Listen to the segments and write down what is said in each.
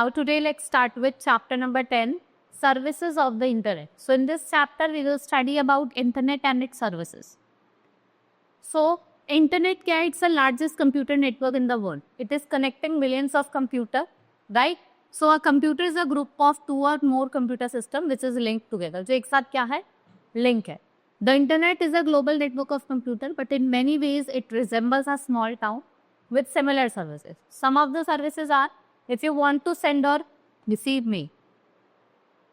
today let's start with chapter number 10, services of the internet. So in this chapter we will study about internet and its services. So internet क्या है? It's the largest computer network in the world. It is connecting millions of computer, right? So a computer is a group of two or more computer system which is linked together. जो एक साथ क्या है? Link है. The internet is a global network of computer, but in many ways it resembles a small town with similar services. Some of the services are, if you want to send or receive mail,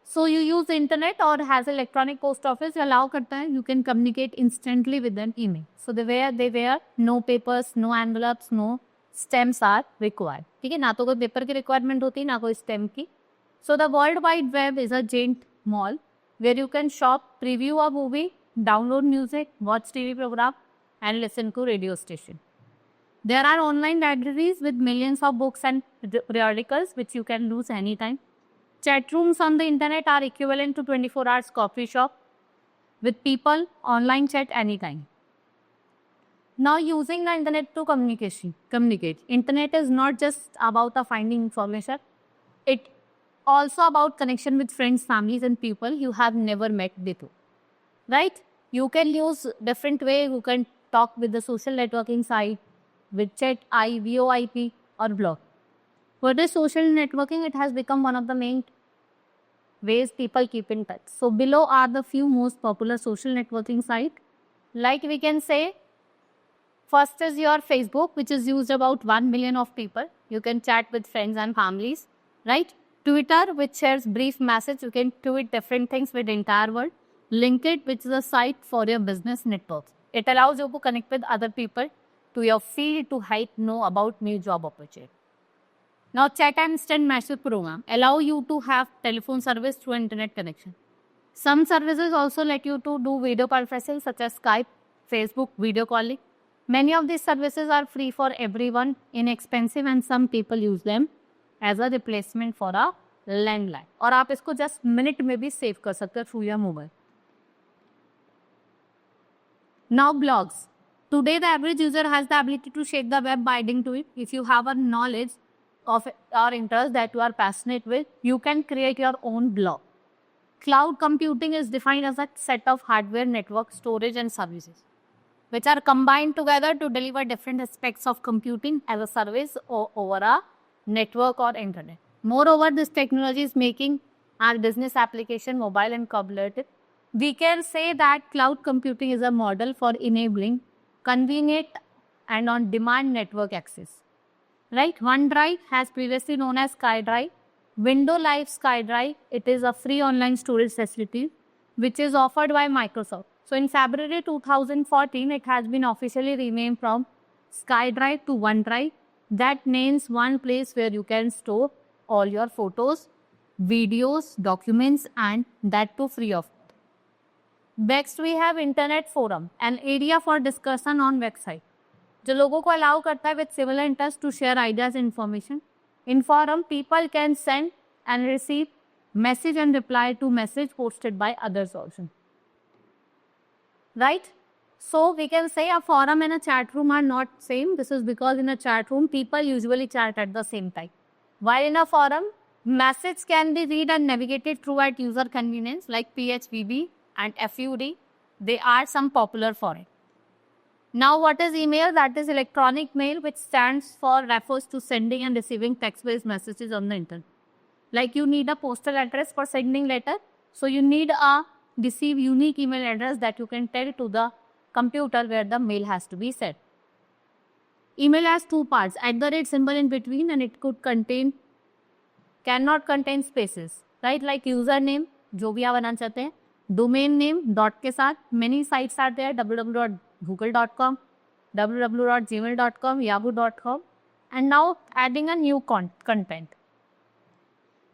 so you use internet or has electronic post office, allow करता है, you can communicate instantly with an email. So they were no papers, no envelopes, no stamps are required. ठीक है, ना तो कोई paper की requirement होती ना कोई स्टैम्प की. So the World Wide Web is a giant mall where you can shop, preview a movie, download music, watch TV program and listen to radio station. There are online libraries with millions of books and periodicals which you can use anytime. Chat rooms on the internet are equivalent to 24 hours coffee shop with people online chat anytime. Now using the internet to communicate. Internet is not just about finding information. It also about connection with friends, families and people you have never met before. Right? You can use different way. You can talk with the social networking site, with chat, VoIP or blog. For the social networking, it has become one of the main ways people keep in touch. So below are the few most popular social networking sites. Like we can say, first is your Facebook, which is used about 1 million of people. You can chat with friends and families, right? Twitter, which shares brief message. You can tweet different things with the entire world. LinkedIn, which is a site for your business networks. It allows you to connect with other people to your field to help know about new job opportunity. Now, chat and instant message program allow you to have telephone service through internet connection. Some services also let you to do video conferencing such as Skype, Facebook, video calling. Many of these services are free for everyone, inexpensive, and some people use them as a replacement for a landline. और आप इसको just minute में भी save कर सकते हो through your mobile. Now blogs. Today the average user has the ability to shake the web by adding to it. If you have a knowledge of or interest that you are passionate with, you can create your own blog. Cloud computing is defined as a set of hardware, network, storage and services which are combined together to deliver different aspects of computing as a service or over a network or internet. Moreover, this technology is making our business application mobile and collaborative. We can say that cloud computing is a model for enabling convenient and on-demand network access. Right? OneDrive has previously known as SkyDrive. Windows Live SkyDrive, it is a free online storage facility which is offered by Microsoft. So in February 2014, it has been officially renamed from SkyDrive to OneDrive. That means one place where you can store all your photos, videos, documents and that too free of. Next we have Internet Forum, an area for discussion on website. जो लोगों को allow करता है with similar interest to share ideas and information. In forum, people can send and receive message and reply to message posted by others also. Right? So we can say a forum and a chat room are not same. This is because in a chat room, people usually chat at the same time. While in a forum, message can be read and navigated through at user convenience like PHPB and FUD. They are some popular for it. Now what is email? That is electronic mail, which refers to sending and receiving text-based messages on the internet. Like you need a postal address for sending letter. So you need a receive unique email address that you can tell to the computer where the mail has to be sent. Email has two parts, @ symbol in between, and it cannot contain spaces, right? Like username, जो भी आप बनाना चाहते हैं, domain name, dot के साथ. Many sites are there, www.google.com, www.gmail.com, yahoo.com, and now adding a new content.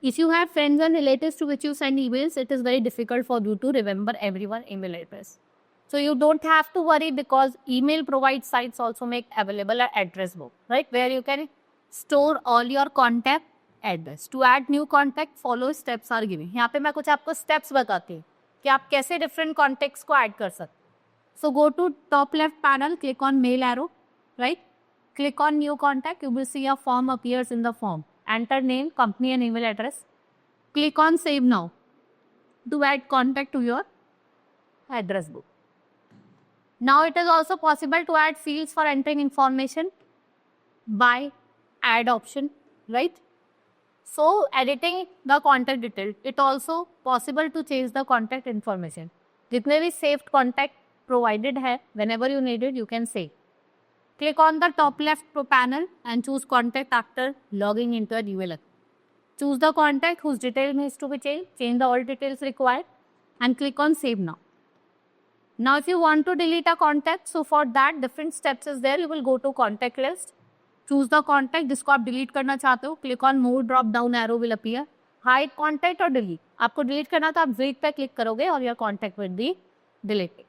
If you have friends and relatives to which you send emails, it is very difficult for you to remember everyone's email address. So you don't have to worry because email provides sites also make available an address book, right? Where you can store all your contact address. To add new contact, follow steps are given. यहाँ पे मैं कुछ आपको steps बताती हूँ कि आप कैसे different contacts को add कर सकते. So go to top left panel, click on mail arrow, right? Click on new contact, you will see a form appears in the form. enter name, company and email address. Click on save now to add contact to your address book. Now it is also possible to add fields for entering information by add option, right? So editing the contact detail, it also possible to change the contact information. जितने भी saved contact provided है, whenever you need it, you can save. Click on the top left panel and choose contact after logging into an email account. Choose the contact whose detail needs to be changed, change the all details required and click on save now. Now if you want to delete a contact, so for that different steps is there. You will go to contact list, choose the contact जिसको आप delete करना चाहते हो, click on more drop down arrow will appear, hide contact or delete. आपको delete करना तो आप delete पे click करोगे और your contact will be deleted.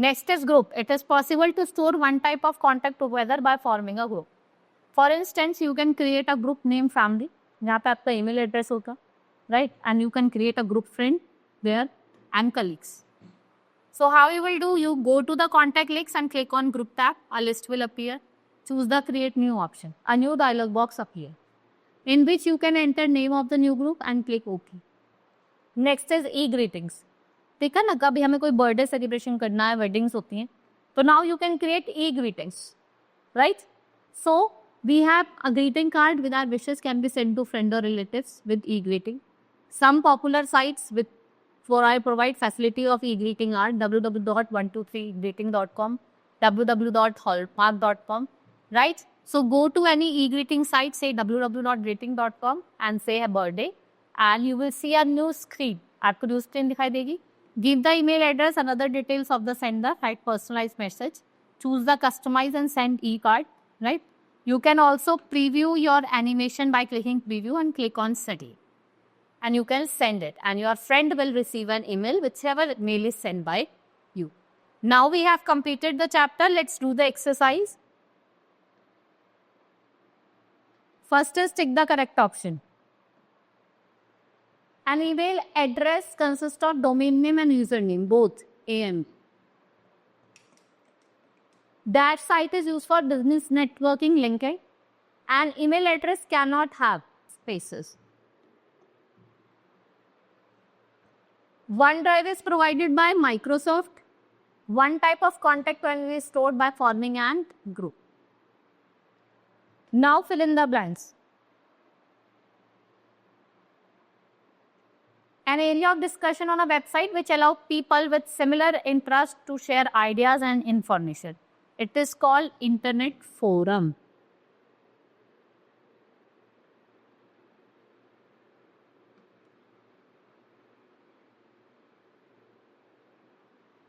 Next is group. It is possible to store one type of contact together by forming a group. For instance, you can create a group named family, जहाँ पे आपका email address होगा, right? And you can create a group friend there and colleagues. So how you will do? You go to the contact links and click on group tab. A list will appear. Choose the create new option. A new dialog box appear, in which you can enter name of the new group and click OK. Next is e-greetings. ठीक है ना, कभी हमें कोई birthday celebration करना है, weddings होती हैं, तो now you can create e greetings, right? So we have a greeting card with our wishes can be send to friend और relatives with e greeting. Some popular sites with for I provide facility of e-greeting are www.123greeting.com, www.hallmark.com, right? So go to any e-greeting site, say www.greeting.com and say a birthday and you will see a new screen. आपको new screen दिखाई देगी. Give the email address and other details of the sender, write personalized message, choose the customize and send e-card, right? You can also preview your animation by clicking preview and click on study. And you can send it and your friend will receive an email whichever mail is sent by you. Now we have completed the chapter. Let's do the exercise. First is tick the correct option. An email address consists of domain name and username, both A and B. That site is used for business networking linking and email address cannot have spaces. OneDrive is provided by Microsoft. One type of contact will be stored by forming an group. Now fill in the blanks. An area of discussion on a website which allows people with similar interests to share ideas and information. It is called Internet Forum.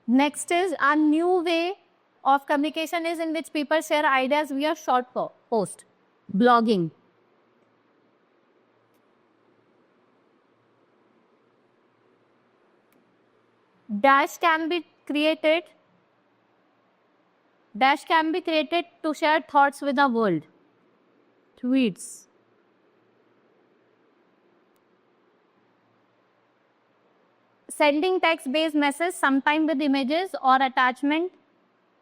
Next is a new way of communication is in which people share ideas via short post, blogging. Dash can be created to share thoughts with the world. Tweets. Sending text-based messages, sometimes with images or attachment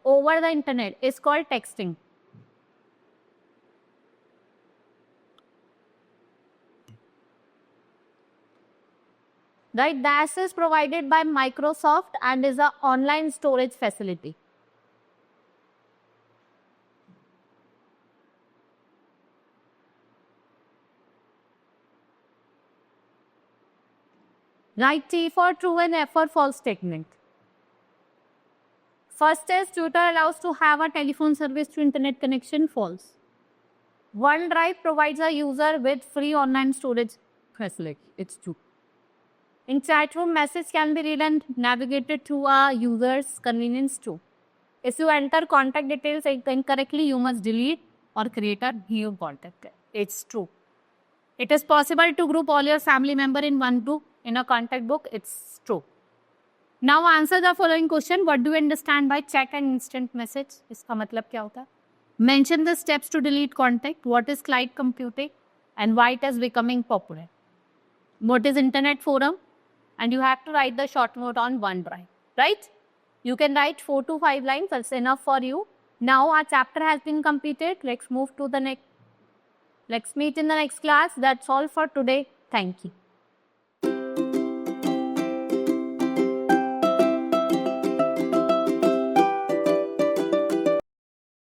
over the internet, is called texting. Right, Dash is provided by Microsoft and is an online storage facility. Right, T for true and F for false statement. First is Twitter allows to have a telephone service to internet connection, false. OneDrive provides a user with free online storage facility, it's true. In chat room, message can be read and navigated through a user's convenience too. If you enter contact details incorrectly, you must delete or create a new contact. It's true. It is possible to group all your family members in one group in a contact book. It's true. Now answer the following question. What do you understand by chat and instant message? इसका मतलब क्या होता है? Mention the steps to delete contact. What is cloud computing and why it is becoming popular? What is internet forum? And you have to write the short note on OneDrive, right? You can write 4 to 5 lines. That's enough for you. Now our chapter has been completed. Let's move to the next. Let's meet in the next class. That's all for today. Thank you.